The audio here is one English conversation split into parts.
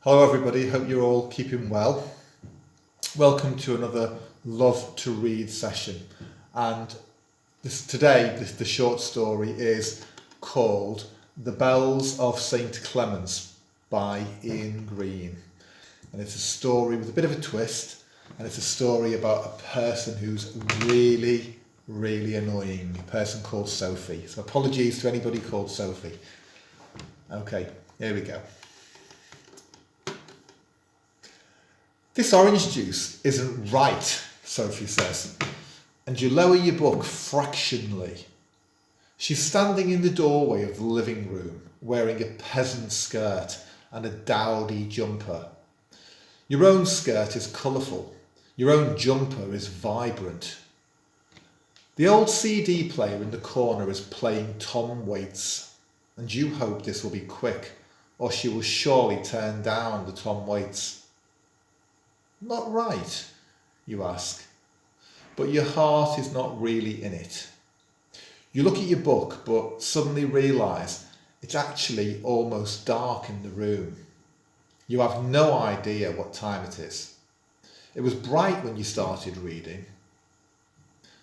Hello everybody, hope you're all keeping well. Welcome to another Love to Read session. And the short story is called The Bells of St. Clement by Ian Green. And it's a story with a bit of a twist, and it's a story about a person who's really, really annoying, a person called Sophie. So apologies to anybody called Sophie. Okay, here we go. This orange juice isn't right, Sophie says, and you lower your book fractionally. She's standing in the doorway of the living room, wearing a peasant skirt and a dowdy jumper. Your own skirt is colourful. Your own jumper is vibrant. The old CD player in the corner is playing Tom Waits, and you hope this will be quick, or she will surely turn down the Tom Waits. Not right, you ask, but your heart is not really in it. You look at your book, but suddenly realise it's actually almost dark in the room. You have no idea what time it is. It was bright when you started reading.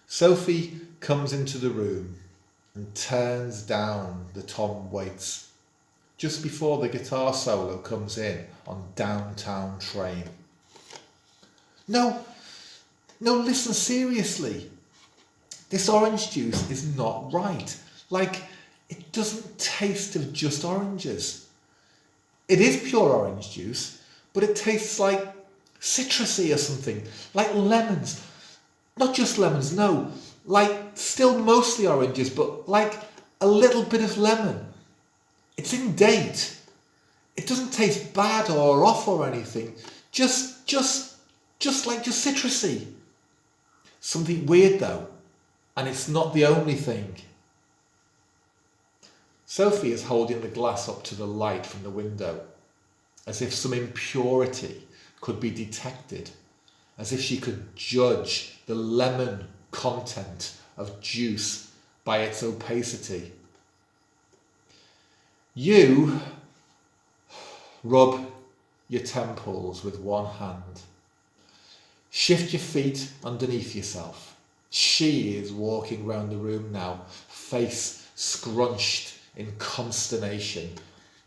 Sophie comes into the room and turns down the Tom Waits just before the guitar solo comes in on Downtown Train. No, listen seriously. This orange juice is not right. It doesn't taste of just oranges. It is pure orange juice, but it tastes like citrusy or something, like lemons. Not just lemons, no, still mostly oranges, but like a little bit of lemon. It's in date. It doesn't taste bad or off or anything, just citrusy. Something weird though, and it's not the only thing. Sophie is holding the glass up to the light from the window, as if some impurity could be detected, as if she could judge the lemon content of juice by its opacity. You rub your temples with one hand. Shift your feet underneath yourself. She is walking round the room now, face scrunched in consternation,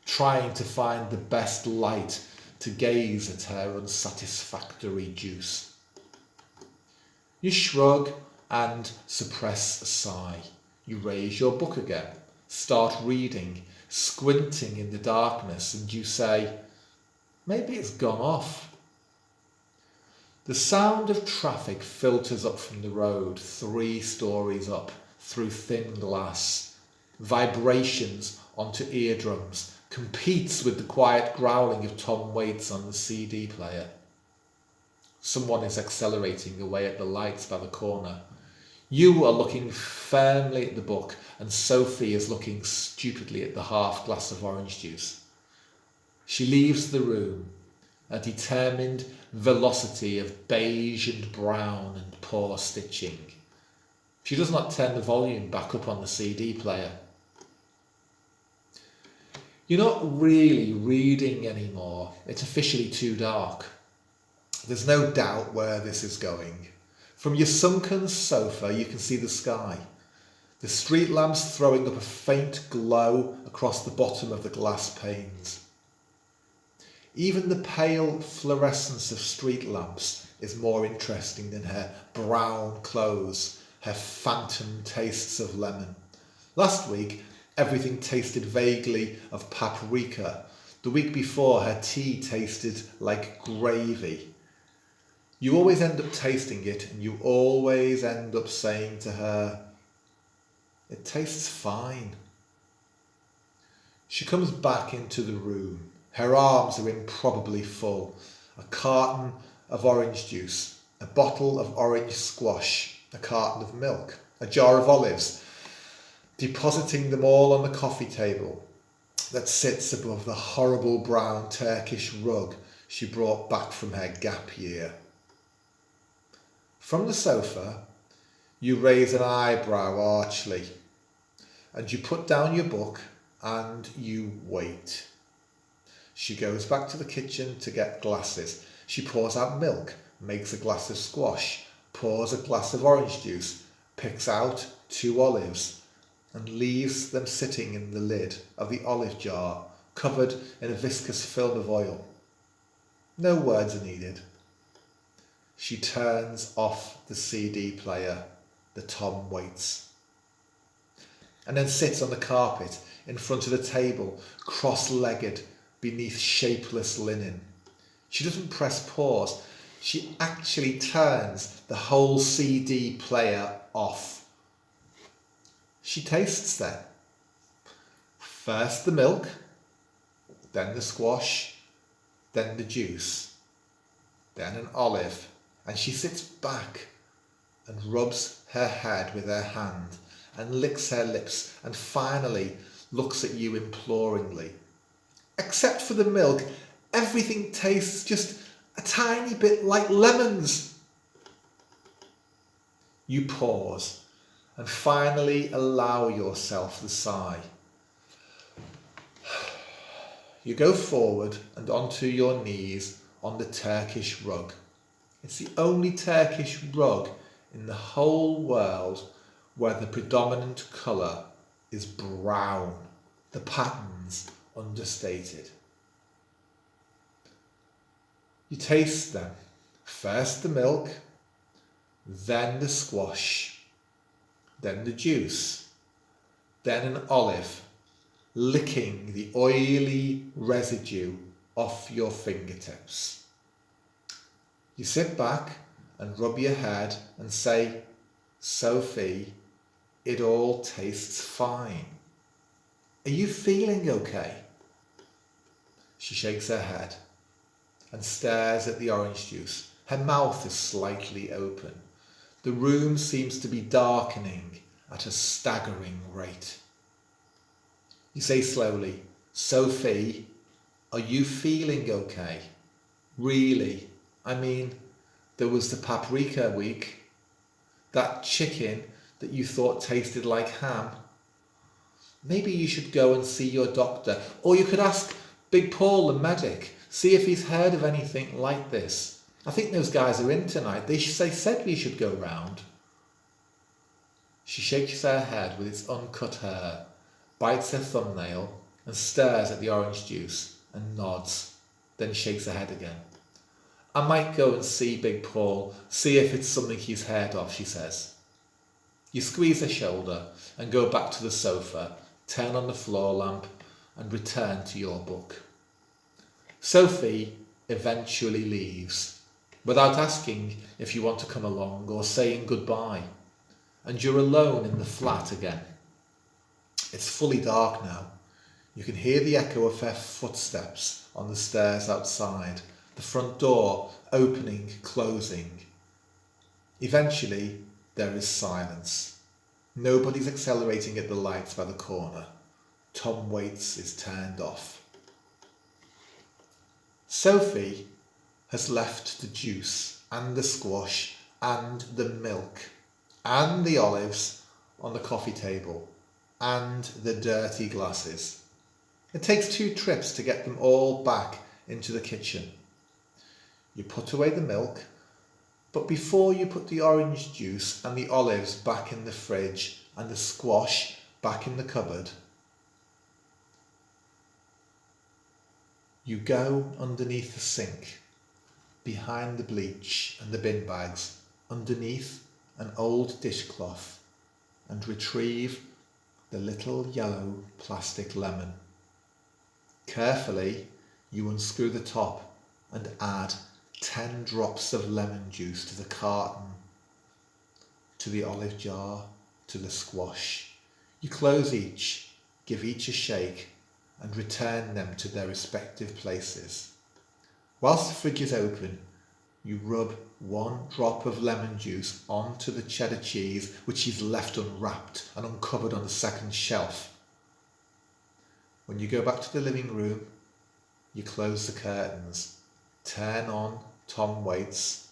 trying to find the best light to gaze at her unsatisfactory juice. You shrug and suppress a sigh. You raise your book again, start reading, squinting in the darkness, and you say, maybe it's gone off. The sound of traffic filters up from the road 3 stories up through thin glass. Vibrations onto eardrums, competes with the quiet growling of Tom Waits on the CD player. Someone is accelerating away at the lights by the corner. You are looking firmly at the book, and Sophie is looking stupidly at the half glass of orange juice. She leaves the room, a determined velocity of beige and brown and poor stitching. She does not turn the volume back up on the CD player. You're not really reading anymore. It's officially too dark. There's no doubt where this is going. From your sunken sofa, you can see the sky. The street lamps throwing up a faint glow across the bottom of the glass panes. Even the pale fluorescence of street lamps is more interesting than her brown clothes, her phantom tastes of lemon. Last week, everything tasted vaguely of paprika. The week before, her tea tasted like gravy. You always end up tasting it, and you always end up saying to her, "It tastes fine." She comes back into the room. Her arms are improbably full. A carton of orange juice, a bottle of orange squash, a carton of milk, a jar of olives, depositing them all on the coffee table that sits above the horrible brown Turkish rug she brought back from her gap year. From the sofa, you raise an eyebrow archly, and you put down your book and you wait. She goes back to the kitchen to get glasses. She pours out milk, makes a glass of squash, pours a glass of orange juice, picks out 2 olives and leaves them sitting in the lid of the olive jar, covered in a viscous film of oil. No words are needed. She turns off the CD player, the Tom Waits, and then sits on the carpet in front of the table, cross-legged beneath shapeless linen. She doesn't press pause. She actually turns the whole CD player off. She tastes then. First the milk, then the squash, then the juice, then an olive, and she sits back and rubs her head with her hand and licks her lips and finally looks at you imploringly. Except for the milk, everything tastes just a tiny bit like lemons. You pause and finally allow yourself the sigh. You go forward and onto your knees on the Turkish rug. It's the only Turkish rug in the whole world where the predominant colour is brown, the patterns understated. You taste them. First the milk, then the squash, then the juice, then an olive, licking the oily residue off your fingertips. You sit back and rub your head and say, Sophie, it all tastes fine. Are you feeling okay? She shakes her head and stares at the orange juice. Her mouth is slightly open. The room seems to be darkening at a staggering rate. You say slowly, Sophie, are you feeling okay? Really? I mean, there was the paprika week. That chicken that you thought tasted like ham. Maybe you should go and see your doctor, or you could ask Big Paul, the medic, see if he's heard of anything like this. I think those guys are in tonight. They said we should go round. She shakes her head with its uncut hair, bites her thumbnail and stares at the orange juice and nods, then shakes her head again. I might go and see Big Paul, see if it's something he's heard of, she says. You squeeze her shoulder and go back to the sofa, turn on the floor lamp and return to your book. Sophie eventually leaves, without asking if you want to come along or saying goodbye, and you're alone in the flat again. It's fully dark now. You can hear the echo of her footsteps on the stairs outside, the front door opening, closing. Eventually, there is silence. Nobody's accelerating at the lights by the corner. Tom Waits is turned off. Sophie has left the juice and the squash and the milk and the olives on the coffee table and the dirty glasses. It takes 2 trips to get them all back into the kitchen. You put away the milk, but before you put the orange juice and the olives back in the fridge and the squash back in the cupboard, you go underneath the sink, behind the bleach and the bin bags, underneath an old dishcloth, and retrieve the little yellow plastic lemon. Carefully, you unscrew the top and add 10 drops of lemon juice to the carton, to the olive jar, to the squash. You close each, give each a shake, and return them to their respective places. Whilst the fridge is open, you rub 1 drop of lemon juice onto the cheddar cheese which is left unwrapped and uncovered on the second shelf. When you go back to the living room, you close the curtains, turn on Tom Waits,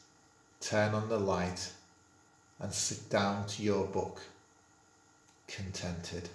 turn on the light, and sit down to your book, contented.